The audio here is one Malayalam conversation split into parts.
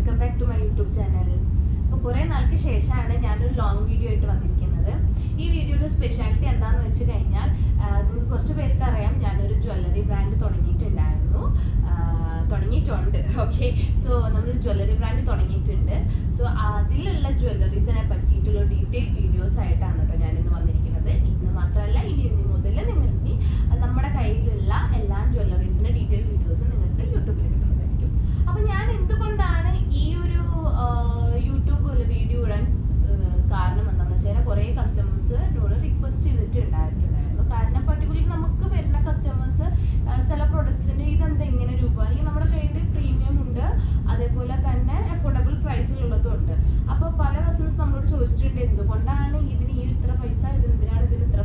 Welcome back to my YouTube channel. അപ്പോൾ കുറേ നാൾക്ക് ശേഷമാണ് ഞാനൊരു ലോങ് വീഡിയോ ആയിട്ട് വന്നിരിക്കുന്നത്. ഈ വീഡിയോയുടെ സ്പെഷ്യാലിറ്റി എന്താണെന്ന് വെച്ച് കഴിഞ്ഞാൽ നിങ്ങൾക്ക് കുറച്ച് പേർക്ക് അറിയാം, ഞാനൊരു ജ്വല്ലറി ബ്രാൻഡ് തുടങ്ങിയിട്ടുണ്ട്. ഓക്കെ, സോ നമ്മളൊരു ജ്വല്ലറി ബ്രാൻഡ് തുടങ്ങിയിട്ടുണ്ട്. സോ അതിലുള്ള ജ്വല്ലറീസിനെ പറ്റിയിട്ടുള്ള ഡീറ്റെയിൽ വീഡിയോസ് ആയിട്ടാണ് കേട്ടോ ഞാനിന്ന് വന്നിരിക്കുന്നത്. ഇന്ന് മാത്രമല്ല, ഇനി മുതൽ നിങ്ങൾക്ക് നമ്മുടെ കയ്യിലുള്ള എല്ലാ ജ്വല്ലറീസിൻ്റെ ഡീറ്റെയിൽ വീഡിയോസ് നിങ്ങൾക്ക് യൂട്യൂബിൽ കിട്ടുന്നതായിരിക്കും. അപ്പോൾ ഞാൻ എന്തുകൊണ്ടാണ് ഈ ഒരു യൂട്യൂബ് വീഡിയോ ഇടാൻ കാരണം എന്താണെന്ന് വെച്ചാൽ, കുറേ കസ്റ്റമേഴ്സ് എന്നോട് റിക്വസ്റ്റ് ചെയ്തിട്ടുണ്ടായിരുന്നു. കാരണം പർട്ടിക്കുലർലി നമുക്ക് വരുന്ന കസ്റ്റമേഴ്സ് ചില പ്രൊഡക്ട്സിൻ്റെ ഇതെന്താ ഇങ്ങനെ രൂപ, ഈ നമ്മുടെ കയ്യിൽ പ്രീമിയം ഉണ്ട്, അതേപോലെ തന്നെ അഫോർഡബിൾ പ്രൈസിലുള്ളതും ഉണ്ട്. അപ്പോൾ പല കസ്റ്റമേഴ്സ് നമ്മളോട് ചോദിച്ചിട്ടുണ്ട്, എന്തുകൊണ്ടാണ് ഇതിന് ഈ ഇത്ര പൈസ, ഇതിനെന്തിനാണ് ഇതിന് ഇത്ര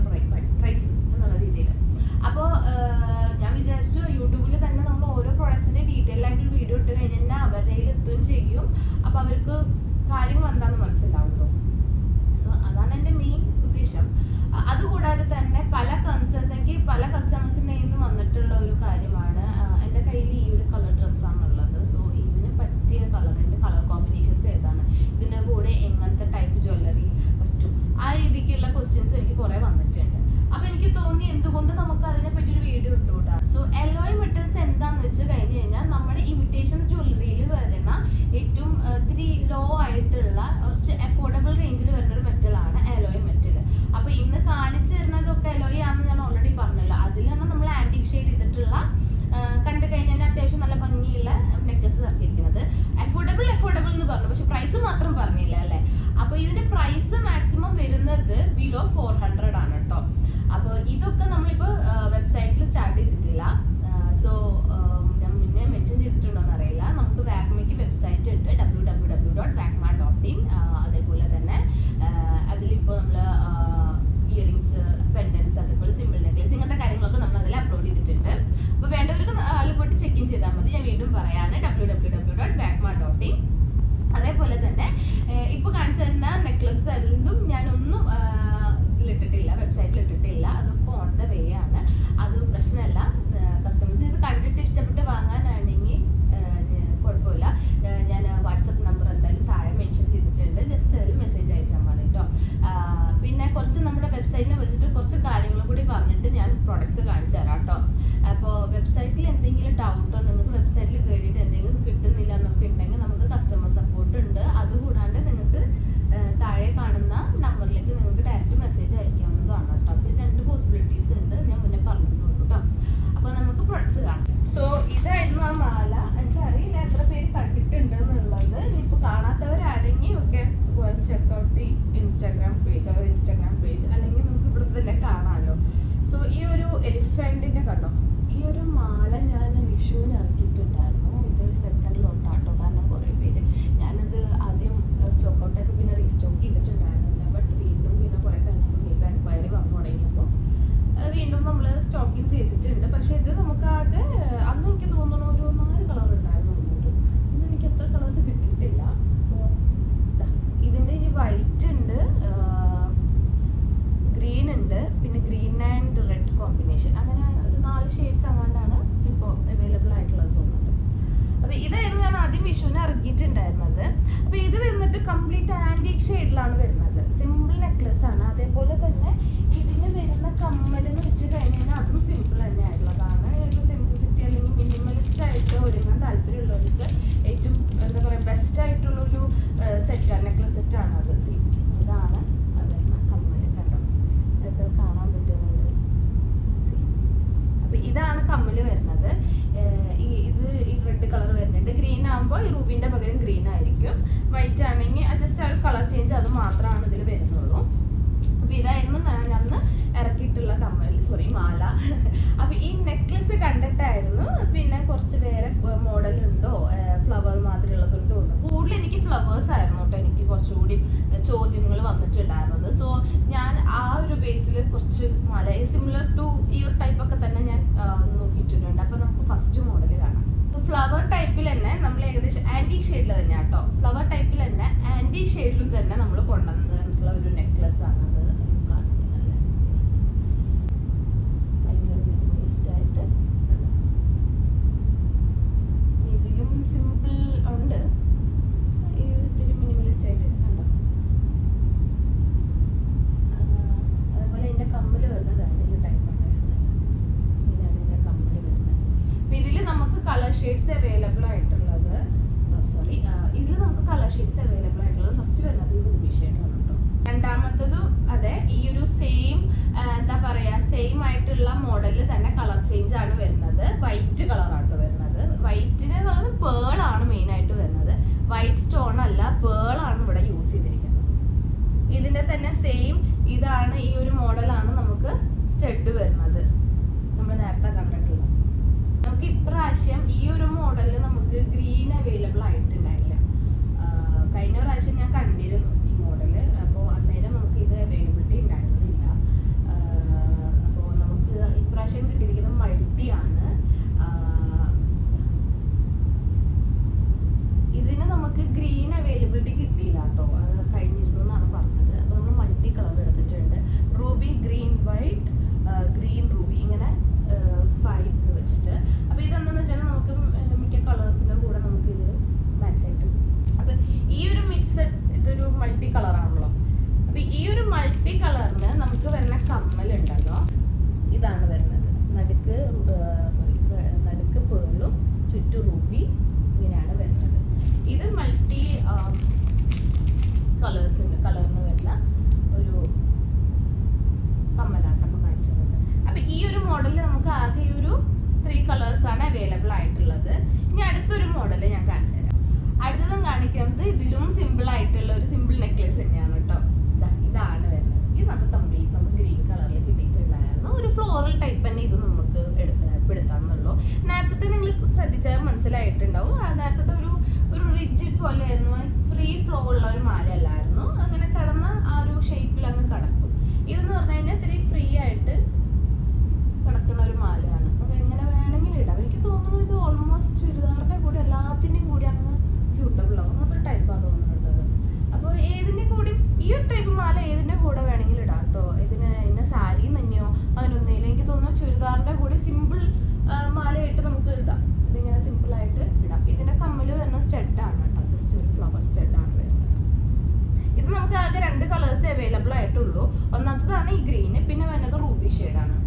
പ്രൈസ് എന്നുള്ള രീതിയിൽ. അപ്പോൾ ഞാൻ വിചാരിച്ചു യൂട്യൂബിൽ തന്നെ നമ്മൾ ഓരോ പ്രൊഡക്ട്സിൻ്റെ ഡീറ്റെയിൽ ആയിട്ടൊരു വീഡിയോ ഇട്ട് കഴിഞ്ഞാൽ അവരുടെ കയ്യിൽ എത്തുകയും ചെയ്യും. അപ്പോൾ അവർക്ക് കാര്യങ്ങൾ എന്താണെന്ന് മനസ്സിലാവുള്ളൂ. സോ അതാണ് എൻ്റെ മെയിൻ ഉദ്ദേശം. അതുകൂടാതെ തന്നെ പല കസ്റ്റമേഴ്സിൻ്റെ നിന്ന് വന്നിട്ടുള്ള ഒരു കാര്യമാണ്, എൻ്റെ കയ്യിൽ ഈ ഒരു കളർ ഡ്രസ്സാണുള്ളത്, സോ ഇതിന് പറ്റിയ കളറിൻ്റെ കളർ കോമ്പിനേഷൻസ് ഏതാണ്, ഇതിൻ്റെ കൂടെ എങ്ങനത്തെ ടൈപ്പ് ജ്വല്ലറി പറ്റും, ആ രീതിക്കുള്ള ക്വസ്റ്റ്യൻസ് എനിക്ക് കുറേ വന്നിട്ടുണ്ട്. അപ്പോൾ എനിക്ക് തോന്നി എന്തുകൊണ്ട് നമുക്ക് അതിനെ പറ്റി ഒരു വീഡിയോ ഇട്ടുകൂടാ. സോ അലോയ് മെറ്റൽസ് എന്താണെന്ന് വെച്ച് കഴിഞ്ഞ് കഴിഞ്ഞാൽ, നമ്മുടെ ഇമിറ്റേഷൻ ജ്വല്ലറിയിൽ വരുന്ന ഏറ്റവും ഇത്തിരി ലോ ആയിട്ടുള്ള കുറച്ച് അഫോർഡബിൾ റേഞ്ചിൽ വരുന്ന ഒരു മെറ്റലാണ് അലോയ് മെറ്റൽ. അപ്പോൾ ഇന്ന് കാണിച്ചു തരുന്നതൊക്കെ അലോയ് ആണെന്ന് ഞാൻ ഓൾറെഡി പറഞ്ഞല്ലോ. അതിലാണ് നമ്മൾ ആൻറ്റിക് ഷെയ്ഡ് ചെയ്തിട്ടുള്ള കണ്ടു കഴിഞ്ഞാൽ അത്യാവശ്യം നല്ല ഭംഗിയുള്ള നെക്ലസ് ഇറക്കിയിരിക്കുന്നത്. അഫോർഡബിൾ എന്ന് പറഞ്ഞു, പക്ഷെ പ്രൈസ് മാത്രം പറഞ്ഞില്ല അല്ലേ. അപ്പോൾ ഇതിന്റെ പ്രൈസ് മാക്സിമം വരുന്നത് ബിലോ 400 ആണ് കേട്ടോ. അപ്പോൾ ഇതൊക്കെ നമ്മളിപ്പോൾ വെബ്സൈറ്റിൽ സ്റ്റാർട്ട് ചെയ്തിട്ടില്ല. സോ ഞാൻ മുന്നേ മെൻഷൻ ചെയ്തിട്ടുണ്ടോയെന്ന് അറിയില്ല, നമുക്ക് വാക്മയ്ക്ക് വെബ്സൈറ്റ് ഉണ്ട്, www.vacma.in. അതേപോലെ തന്നെ അതിലിപ്പോൾ നമ്മൾ ഇയറിങ്സ്, പെൻഡൻസ്, അതേപോലെ സിമ്പിൾ നെക്ലേസ്, ഇങ്ങനത്തെ കാര്യങ്ങളൊക്കെ നമ്മൾ അതിൽ അപ്ലോഡ് ചെയ്തിട്ടുണ്ട്. അപ്പോൾ വേണ്ടവർക്ക് അതിൽ പോയിട്ട് ചെക്ക് ഇൻ ചെയ്താൽ മതി. ഞാൻ വീണ്ടും പറയാണ്, www.vacma.in. അതേപോലെ തന്നെ ഇപ്പോൾ കാണിച്ചു തരുന്ന നെക്ലസ് അതിലും ഞാനൊന്നും ഇതിലിട്ടിട്ടില്ല, വെബ്സൈറ്റിൽ ഇട്ടിട്ടില്ല. അതൊക്കെ ഓൺ ദ വേ ആണ്. അത് പ്രശ്നമല്ല. കസ്റ്റമേഴ്സ് ഇത് കണ്ടിട്ട് ഇഷ്ടപ്പെട്ട് വാങ്ങാനാണെങ്കിൽ കുഴപ്പമില്ല. ഞാൻ വാട്സപ്പ് നമ്പർ എന്തായാലും താഴെ മെൻഷൻ ചെയ്തിട്ടുണ്ട്, ജസ്റ്റ് അതിൽ മെസ്സേജ് അയച്ചാൽ മതി കേട്ടോ. പിന്നെ കുറച്ച് നമ്മുടെ വെബ്സൈറ്റിനെ വെച്ചിട്ട് കുറച്ച് കാര്യങ്ങൾ കൂടി പറഞ്ഞിട്ട് ഞാൻ പ്രൊഡക്ട്സ് കാണിച്ചു തരാം കേട്ടോ. അപ്പോൾ വെബ്സൈറ്റിൽ എന്തെങ്കിലും ഡൗട്ടോ, നിങ്ങൾക്ക് വെബ്സൈറ്റിൽ കയറിയിട്ട് എന്തെങ്കിലും കിട്ടുന്നില്ല എന്നൊക്കെ ഉണ്ടെങ്കിൽ നമുക്ക് കസ്റ്റമർ സപ്പോർട്ട് ഉണ്ട്. അതുകൂടാണ്ട് നിങ്ങൾക്ക് താഴെ കാണുന്ന നമ്പറിലേക്ക് നിങ്ങൾക്ക് ഡയറക്റ്റ് മെസ്സേജ് അയക്കാവുന്നതാണ് കേട്ടോ. അപ്പോൾ 2 പോസിബിലിറ്റീസ് ഉണ്ട്, ഞാൻ മുന്നേ പറഞ്ഞിട്ടുള്ളൂ കേട്ടോ. അപ്പോൾ നമുക്ക് പ്രൊഡക്ട്സ് കാണാം. സോ ഇതായിരുന്നു ആ മാല. എനിക്കറിയില്ല എത്ര പേര് കണ്ടിട്ടുണ്ട് എന്നുള്ളത്. ഇനിയിപ്പോൾ കാണാത്തവരാണെങ്കിൽ ഒക്കെ ചെക്കൗട്ട് ഈ ഇൻസ്റ്റാഗ്രാം പേജ് അല്ലെങ്കിൽ നമുക്ക് ഇവിടെ തന്നെ കാണാമല്ലോ. സോ ഈ ഒരു എലിഫൻറ്റിൻ്റെ കണ്ടോ, ഈ ഒരു മാല ഞാൻ വിഷുവിന് ഇറക്കിയിട്ടുണ്ടായിരുന്നു. ഇത് സെക്കൻഡിലോട്ടാട്ടോ, കാരണം കുറേ പേര് ഞാനത് ആദ്യം സ്റ്റോക്ക് ഔട്ടായപ്പോൾ പിന്നെ റീസ്റ്റോക്ക് ചെയ്തിട്ടുണ്ടായിരുന്നില്ല. ബട്ട് വീണ്ടും പിന്നെ കുറേ കഴിഞ്ഞപ്പോൾ വീണ്ടും എൻക്വയറി വന്നു തുടങ്ങിയപ്പോൾ വീണ്ടും നമ്മൾ സ്റ്റോക്കിങ് ചെയ്തിട്ടുണ്ട്. പക്ഷേ ഇത് നമുക്കാകെ അന്ന് എനിക്ക് തോന്നുന്നു ഒരു 4 കളർ ഉണ്ടായിരുന്നു. ഇന്ന് എനിക്ക് എത്ര കളേഴ്സ് കിട്ടിയിട്ടില്ല. ഇതിൻ്റെ ഇനി വൈറ്റ് ഉണ്ട്, ഗ്രീൻ ഉണ്ട്, പിന്നെ ഗ്രീൻ ആൻഡ് റെഡ് കോമ്പിനേഷൻ, അങ്ങനെ ഒരു 4 ഷെയ്ഡ്സ് അങ്ങാണ്ടാണ് ഇപ്പോൾ അവൈലബിൾ ആയിട്ടുള്ളത് തോന്നുന്നുണ്ട്. അപ്പോൾ ഇതായിരുന്നു ഞാൻ ആദ്യം വിഷുവിന് ഇറക്കിയിട്ടുണ്ടായിരുന്നത്. അപ്പോൾ ഇത് വന്നിട്ട് കംപ്ലീറ്റ് ആൻറ്റിക് ഷെയ്ഡിലാണ് വരുന്നത്. സിമ്പിൾ നെക്ലസ് ആണ്. അതേപോലെ തന്നെ ഇതിന് വരുന്ന കമ്മലെന്ന് വെച്ച് കഴിഞ്ഞാൽ അതും സിമ്പിൾ തന്നെ ആയിട്ടുള്ളതാണ്. ഒരു സിംപ്ലിസിറ്റി അല്ലെങ്കിൽ മിനിമലിസ്റ്റ് ആയിട്ട് ഒരുങ്ങാൻ താല്പര്യമുള്ളവർക്ക് ഏറ്റവും എന്താ പറയുക ബെസ്റ്റ് ആയിട്ടുള്ളൊരു സെറ്റാണ്, നെക്ലസ് സെറ്റാണ് അത്. ഇതാണ് വരുന്ന കമ്മൽ. കണ്ടോ, ഇത് കാണാൻ പറ്റുന്നുണ്ട്. അപ്പോൾ ഇതാണ് കമ്മൽ വരുന്നത്. ഇത് ഈ റെഡ് കളർ വരുന്നുണ്ട്. ഗ്രീൻ ആകുമ്പോൾ ഈ റൂബിൻ്റെ പകരം ഗ്രീൻ ആയിരിക്കും. വൈറ്റ് ആണെങ്കിൽ ജസ്റ്റ് ആ ഒരു കളർ ചേഞ്ച് അത് മാത്രമാണ് ഇതിൽ വരുന്നുള്ളൂ. അപ്പോൾ ഇതായിരുന്നു ഞാൻ അന്ന് ഇറക്കിയിട്ടുള്ള മാല. അപ്പോൾ ഈ നെക്ലസ് കണ്ടിട്ടായിരുന്നു പിന്നെ കുറച്ച് വേറെ മോഡൽ ഉണ്ടോ, ഫ്ലവർ മാതിരി ഉള്ളതുണ്ടോ എന്ന്. കൂടുതൽ എനിക്ക് ഫ്ലവേഴ്സ് ആയിരുന്നു കേട്ടോ എനിക്ക് കുറച്ചുകൂടി ചോദ്യങ്ങൾ വന്നിട്ടുണ്ടായിരുന്നത്. സോ ഞാൻ ആ ഒരു ബേസിൽ കുറച്ച് മാല സിമിലർ ടു ഈ ഒരു ടൈപ്പൊക്കെ തന്നെ ഞാൻ നോക്കിയിട്ടുണ്ട്. അപ്പോൾ നമുക്ക് ഫസ്റ്റ് മോഡൽ കാണാം. ഫ്ലവർ ടൈപ്പിൽ തന്നെ നമ്മൾ ഏകദേശം ആൻറ്റിക് ഷെയ്ഡിൽ തന്നെ കേട്ടോ, ഫ്ലവർ ടൈപ്പിൽ തന്നെ ആൻറ്റിക് ഷെയ്ഡിലും തന്നെ നമ്മൾ കൊണ്ടുവന്നിട്ടുള്ള ഒരു നെക്ലസ് ആണ്. സിമ്പിൾ ഉണ്ട്, ഷെയ്ഡ്സ് അവൈലബിൾ ആയിട്ടുള്ളത്, സോറി, ഇതിൽ നമുക്ക് കളർ ഷെയ്ഡ്സ് അവൈലബിൾ ആയിട്ടുള്ളത് ഫസ്റ്റ് വരുന്നത് ഈ റൂബി ഷെയ്ഡാണ് കേട്ടോ. രണ്ടാമത്തതും അതെ, ഈ ഒരു സെയിം എന്താ പറയാ, സെയിം ആയിട്ടുള്ള മോഡലിൽ തന്നെ കളർ ചേഞ്ച് ആണ് വരുന്നത്. വൈറ്റ് കളറാട്ടോ വരുന്നത്. വൈറ്റിന് കളർ പേൾ ആണ് മെയിൻ ആയിട്ട് വരുന്നത്. വൈറ്റ് സ്റ്റോൺ അല്ല, പേൾ ആണ് ഇവിടെ യൂസ് ചെയ്തിരിക്കുന്നത്. ഇതിന്റെ തന്നെ സെയിം ഇതാണ്, ഈ ഒരു മോഡലാണ് നമുക്ക് സ്റ്റഡ് വരുന്നത്, നമ്മൾ നേരത്തെ കണ്ടിട്ടുള്ളത്. നമുക്ക് ഇപ്രാവശ്യം ഈ ഒരു മോഡലിൽ നമുക്ക് ഗ്രീൻ അവൈലബിൾ ആയിട്ടുണ്ടായില്ല. കഴിഞ്ഞ പ്രാവശ്യം ഞാൻ കണ്ടിരുന്നു ഈ മോഡല്, അപ്പോൾ അന്നേരം നമുക്ക് ഇത് അവൈലബിലിറ്റി ഉണ്ടായിരുന്നില്ല. അപ്പോൾ നമുക്ക് ഇപ്രാവശ്യം കിട്ടിയിരിക്കുന്നത് മൾട്ടിയാണ്. ഇതിന് നമുക്ക് ഗ്രീൻ അവൈലബിലിറ്റി കിട്ടിയില്ല കേട്ടോ, അത് കഴിഞ്ഞിരുന്നു എന്നാണ് പറഞ്ഞത്. അപ്പോൾ നമ്മൾ മൾട്ടി കളർ എടുത്തിട്ടുണ്ട്. Ruby, green, white, green, Ruby, ഇങ്ങനെ 5 വെച്ചിട്ട്. അപ്പോൾ ഇതെന്താണെന്ന് വെച്ചാൽ നമുക്ക് മിക്ക കളേഴ്സിൻ്റെ കൂടെ നമുക്ക് ഇത് മാച്ച് ആയിട്ട്. അപ്പോൾ ഈ ഒരു മിക്സഡ് ഇതൊരു മൾട്ടി കളറാണല്ലോ. അപ്പോൾ ഈ ഒരു മൾട്ടി കളറിന് നമുക്ക് വരുന്ന കമ്മലുണ്ടല്ലോ, ഇതാണ് വരുന്നത്. നടുക്ക് പേളും ചുറ്റു റൂബി, ഇങ്ങനെയാണ് വരുന്നത്. ഇത് മൾട്ടി കളറിന് വരുന്ന ഒരു കമ്മലാണ് നമ്മൾ കാണിച്ചത്. അപ്പൊ ഈ ഒരു മോഡലിൽ നമുക്ക് ആകെ ഈ ഒരു 3 കളേഴ്സ് ആണ് അവൈലബിൾ ആയിട്ടുള്ളത്. ഇനി അടുത്തൊരു മോഡൽ ഞാൻ കാണിച്ചു തരാം. അടുത്തതും കാണിക്കുന്നത് ഇതിലും സിമ്പിൾ ആയിട്ടുള്ള ഒരു സിമ്പിൾ നെക്ലേസ് തന്നെയാണ് കേട്ടോ. ഇതാണ് വരുന്നത്. ഇത് നമുക്ക് കംപ്ലീറ്റ് നമുക്ക് ഗ്രീൻ കളറിൽ കിട്ടിയിട്ടുണ്ടായിരുന്നു. ഒരു ഫ്ലോറൽ ടൈപ്പ് തന്നെ ഇത് നമുക്ക് എടുത്താന്നുള്ളൂ. നേരത്തെ നിങ്ങൾ ശ്രദ്ധിച്ചാൽ മനസ്സിലായിട്ടുണ്ടാവും. നേരത്തെ ഒരു റിജിഡ് പോലെ ആയിരുന്നു, ഫ്രീ ഫ്ലോ ഉള്ള ഒരു മാല അല്ലായിരുന്നു. അങ്ങനെ കടന്ന ആ ഒരു ഷേപ്പിൽ അങ്ങ് കടക്കും. ഇതെന്ന് പറഞ്ഞു കഴിഞ്ഞാൽ ഇത്തിരി ഫ്രീ ആയിട്ട് കിടക്കുന്ന ഒരു മാലയാണ്. നമുക്ക് എങ്ങനെ വേണമെങ്കിലും ഇടാം. എനിക്ക് തോന്നുന്നു ഇത് ഓൾമോസ്റ്റ് ചുരിദാറിന്റെ കൂടെ എല്ലാത്തിൻ്റെയും കൂടി അങ്ങ് സ്യൂട്ടബിൾ ആവും. അങ്ങനത്തെ ഒരു ടൈപ്പാണ് തോന്നുന്നുള്ളത്. അപ്പോൾ ഏതിൻ്റെ കൂടി ഈ ഒരു ടൈപ്പ് മാല ഏതിൻ്റെ കൂടെ വേണമെങ്കിലും ഇടാം കേട്ടോ. ഇതിന് സാരി തന്നെയോ അതിനൊന്നുമില്ല. എനിക്ക് തോന്നുന്നു ചുരിദാറിന്റെ കൂടി സിമ്പിൾ മാലയായിട്ട് നമുക്ക് ഇടാം. ഇതിങ്ങനെ സിമ്പിൾ ആയിട്ട് ഇടാം. ഇതിന്റെ കമ്മല് വരുന്ന സ്റ്റഡാണ് കേട്ടോ, ജസ്റ്റ് ഒരു ഫ്ലവർ സ്റ്റഡാണ് വരുന്നത്. ഇത് നമുക്ക് ആകെ 2 കളേഴ്സ് അവൈലബിൾ ആയിട്ടുള്ളൂ. ഒന്നാമത്തതാണ് ഈ ഗ്രീന്, പിന്നെ വരുന്നത് റൂബി ഷെയ്ഡാണ്.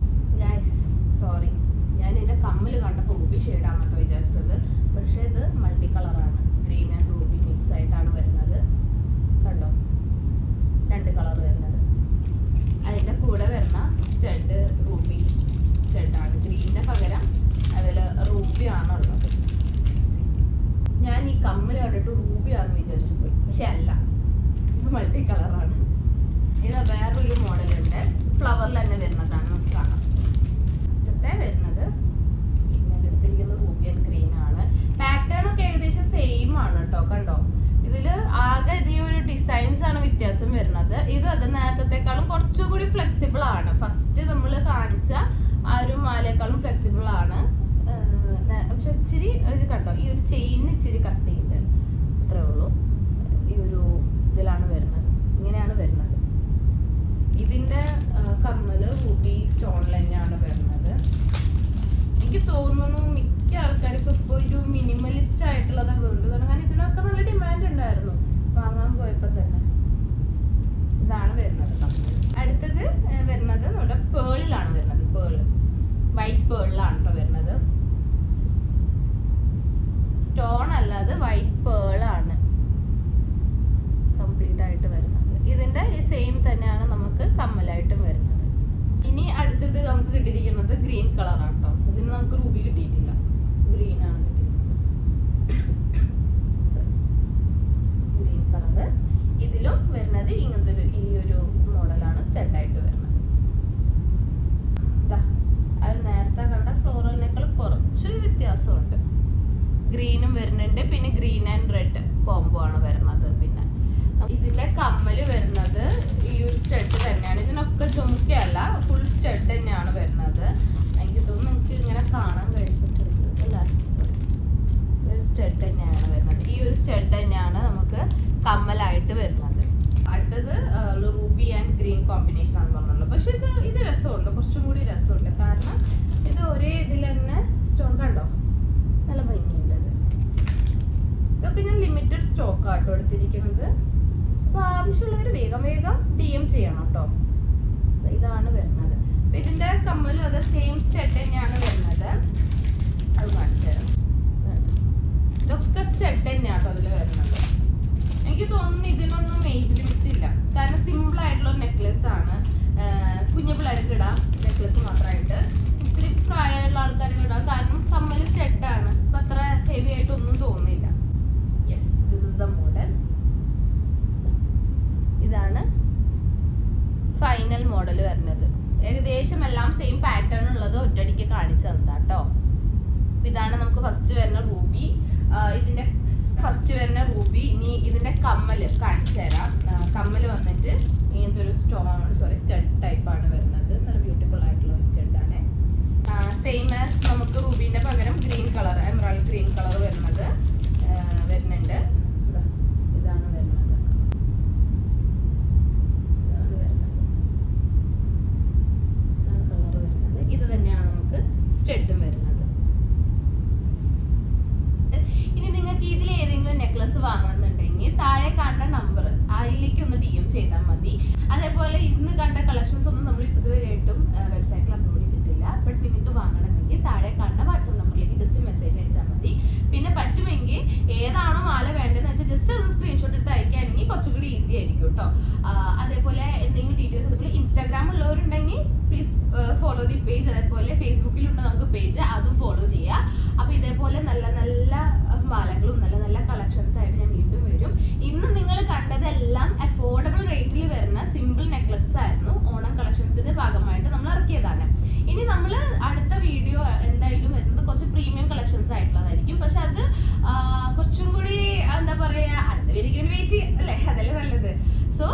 ഗൈസ് സോറി, ഞാൻ ഇതിന്റെ കമ്മല് കണ്ടപ്പോൾ റൂബി ഷെയ്ഡാണ് കേട്ടോ വിചാരിച്ചത്. പക്ഷേ ഇത് മൾട്ടി കളറാണ്. ഗ്രീൻ ആൻഡ് റൂബി മിക്സ് ആയിട്ടാണ് വരുന്നത്. കണ്ടോ, 2 കളർ വരുന്നത്. അതിന്റെ കൂടെ വരുന്ന സ്റ്റഡ് റൂബി സ്റ്റഡാണ്. ഗ്രീനിന്റെ പകരം അതിൽ റൂബി ആണുള്ളത്. ഞാൻ ഈ കമ്മല് കണ്ടിട്ട് റൂബിയാണെന്ന് വിചാരിച്ചു പോയി, പക്ഷെ അല്ല, ഇത് മൾട്ടി കളറാണ്. ഇത് വേറൊരു മോഡലുണ്ട്, ഫ്ലവറിൽ തന്നെ വരുന്നതാണ്. നമുക്ക് കാണാം. ഫസ്റ്റത്തെ വരുന്നത് പിന്നെ എടുത്തിരിക്കുന്നത് റൂബി ആൻഡ് ഗ്രീൻ ആണ്. പാറ്റേൺ ഒക്കെ ഏകദേശം സെയിം ആണ് കേട്ടോ. കണ്ടോ, ഇതിൽ ആകെ ഈ ഒരു ഡിസൈൻസ് ആണ് വ്യത്യാസം വരുന്നത്. ഇത് അത് നേരത്തെക്കാളും കുറച്ചുകൂടി ഫ്ലെക്സിബിൾ ആണ്. ഫസ്റ്റ് നമ്മൾ കാണിച്ച ആ ഒരു മാലയേക്കാളും ഫ്ലെക്സിബിൾ ആണ്. പക്ഷെ ഇച്ചിരി ഇത് കണ്ടോ, ഈ ഒരു ചെയിന് ഇച്ചിരി കട്ട് ചെയ്യുന്നുണ്ട്, അത്രേ ഉള്ളൂ. ഈ ഒരു ഇതിലാണ് വരുന്നത്, ഇങ്ങനെയാണ് വരുന്നത്. ഇതിന്റെ കമ്മല് റൂബി സ്റ്റോണിൽ തന്നെയാണ് വരുന്നത്. എനിക്ക് തോന്നുന്നു മിക്ക ആൾക്കാർക്കും ഇപ്പോൾ ഒരു മിനിമലിസ്റ്റ് ആയിട്ടുള്ളതാണ് വേണ്ടത്. കാരണം ഇതിനൊക്കെ നല്ല ഡിമാൻഡ് ഉണ്ടായിരുന്നു വാങ്ങാൻ പോയപ്പോൾ തന്നെ. ഇതാണ് വരുന്നത് കമ്മല്. അടുത്തത് വരുന്നത് നമ്മുടെ പേളിലാണ് വരുന്നത്. വൈറ്റ് പേളിലാണ് കേട്ടോ വരുന്നത്. സ്റ്റോൺ അല്ലാതെ വൈറ്റ് പേളാണ് കംപ്ലീറ്റ് ആയിട്ട് വരുന്നത്. ഇതിന്റെ സെയിം തന്നെയാണ് നമുക്ക് കമ്മലായിട്ടും വരുന്നത്. ഇനി അടുത്തത് നമുക്ക് കിട്ടിയിരിക്കുന്നത് ഗ്രീൻ കളറാണ് കേട്ടോ. ഇതിന് നമുക്ക് റൂബി കിട്ടിയിട്ടില്ല, ഗ്രീൻ ആണ് കിട്ടിയിരിക്കുന്നത്. Green colour. ഇതിലും വരുന്നത് ഇങ്ങനത്തെ ഈ ഒരു മോഡലാണ് സ്റ്റഡായിട്ട് വരുന്നത്. അത് നേരത്തെ കണ്ട ഫ്ലോറലിനേക്കാൾ കുറച്ച് വ്യത്യാസമുണ്ട്. ഗ്രീനും വരുന്നുണ്ട്, പിന്നെ ഗ്രീൻ ആൻഡ് റെഡ് കോംബോ ആണ് വരുന്നത്. പിന്നെ ഇതിന്റെ കമ്മല് വരുന്നത് ഈ ഒരു സ്റ്റഡ് തന്നെയാണ്. ഇതിനൊക്കെ ജുംക്കയല്ല, ഫുൾ സ്റ്റഡ് തന്നെയാണ് വരുന്നത്. എനിക്ക് തോന്നുന്നു നിങ്ങൾക്ക് ഇങ്ങനെ കാണാൻ കഴിഞ്ഞിട്ടുണ്ട് അല്ലേ? സോറി, ഒരു സ്റ്റഡ് തന്നെയാണ് വരുന്നത്. ഈ ഒരു സ്റ്റഡ് തന്നെയാണ് നമുക്ക് കമ്മലായിട്ട് വരുന്നത്. അടുത്തത് റൂബി ആൻഡ് ഗ്രീൻ കോമ്പിനേഷൻ ആണ് പറഞ്ഞുള്ളത്. പക്ഷെ ഇത് രസമുണ്ട്, കുറച്ചും കൂടി രസമുണ്ട്. കാരണം ഇത് ഒരേ ഇതിൽ തന്നെ സ്റ്റോൺ കണ്ടോ, നല്ല ഭംഗിയുണ്ട്. ഇതൊക്കെ ഞാൻ ലിമിറ്റഡ് സ്റ്റോക്ക് ആട്ടോ എടുത്തിരിക്കുന്നത്. അപ്പൊ ആവശ്യമുള്ളവർ വേഗം DM ചെയ്യണം കേട്ടോ. ഇതാണ് വരുന്നത്. അപ്പൊ ഇതിന്റെ കമ്മലും അത് സെയിം സ്റ്റഡ് തന്നെയാണ് വരുന്നത്. അത് കാണിച്ചു തരാം. പ്രായമായവർക്ക് ഇടാം, നെക്ലസ് മാത്രമായിട്ട്. ഇത്തിരി പ്രായമുള്ള ആൾക്കാർക്ക് ഇടാം, കാരണം കമ്മല് സ്റ്റെഡാണ്, അപ്പൊ അത്ര ഹെവി ആയിട്ടൊന്നും തോന്നില്ല. Yes, this is the model. ഇതാണ് ഫൈനൽ മോഡൽ വരുന്നത്. ഏകദേശം എല്ലാം സെയിം പാറ്റേൺ ഉള്ളത് ഒറ്റയടിക്ക് കാണിച്ചു തന്നതാട്ടോ. ഇതാണ് നമുക്ക് ഫസ്റ്റ് വരുന്ന റൂബി. ഇതിന്റെ ഫസ്റ്റ് വരുന്ന റൂബി. ഇനി ഇതിന്റെ കമ്മല് കാണിച്ചു തരാം. കമ്മല് വന്നിട്ട് ഇങ്ങനത്തെ ഒരു സ്റ്റഡ് ടൈപ്പ് ആണ് വരുന്നത്. നല്ല ബ്യൂട്ടിഫുൾ ആയിട്ടുള്ള ഒരു സ്റ്റഡ് ആണ്. സെയിം ആസ് നമുക്ക് റൂബിന്റെ പകരം green colour, emerald green colour വരുന്നുണ്ട്. ഇതാണ് വരുന്നത്. ഇത് തന്നെയാണ് നമുക്ക് സ്റ്റഡും വരുന്നത്. ഇനി നിങ്ങൾക്ക് ഇതിൽ ഏതെങ്കിലും നെക്ലസ് വാങ്ങണമെന്നുണ്ടെങ്കിൽ താഴെ കാണുന്ന നമ്പർ അതിലേക്ക് ഒന്ന് DM ചെയ്താൽ മതി. അതേപോലെ ഇന്ന് കണ്ട കളക്ഷൻസ് ഒന്നും നമ്മൾ ഇതുവരെയായിട്ടും വെബ്സൈറ്റിൽ അപ്ലോഡ് ചെയ്തിട്ടില്ല. ബട്ട് നിങ്ങൾക്ക് വാങ്ങണമെങ്കിൽ താഴെ കാണുന്ന വാട്സാപ്പ് നമ്പറിലേക്ക് ജസ്റ്റ് മെസ്സേജ് അയച്ചാൽ മതി. പിന്നെ പറ്റുമെങ്കിൽ ഏതാണോ മാല വേണ്ടതെന്ന് വെച്ചാൽ ജസ്റ്റ് ഒന്ന് സ്ക്രീൻഷോട്ട് എടുത്ത് അയക്കുകയാണെങ്കിൽ കുറച്ചുകൂടി ഈസി ആയിരിക്കും കേട്ടോ. അതേപോലെ എന്തെങ്കിലും ഡീറ്റെയിൽസ്, അതേപോലെ ഇൻസ്റ്റാഗ്രാം ഉള്ളവരുണ്ടെങ്കിൽ പ്ലീസ് ഫോളോ ദി പേജ്. അതേപോലെ ഫേസ്ബുക്കിലുണ്ട് നമുക്ക് പേജ്, അതും ഫോളോ ചെയ്യുക. അപ്പൊ ഇതേപോലെ നല്ല നല്ല മാലകളും നല്ല നല്ല കളക്ഷൻസ് ആയിട്ട് ഞാൻ വീണ്ടും വരും. ഇന്ന് നിങ്ങൾ കണ്ടതെല്ലാം അഫോർഡബിൾ റേറ്റിൽ വരുന്ന സിമ്പിൾ നെക്ലസസ് ആയിരുന്നു. ഓണം കളക്ഷൻസിന്റെ ഭാഗമായിട്ട് നമ്മൾ ഇറക്കിയതാണ്. ഇനി നമ്മൾ അടുത്ത വീഡിയോ എന്തായാലും വരുന്നത് കുറച്ച് പ്രീമിയം കളക്ഷൻസ് ആയിട്ടുള്ളതായിരിക്കും. പക്ഷെ അത് കുറച്ചും കൂടി എന്താ പറയാ, അടുത്ത വീഡിയോക്ക് വെയിറ്റ് ചെയ്യാം അല്ലേ, അതല്ലേ നല്ലത്. സോ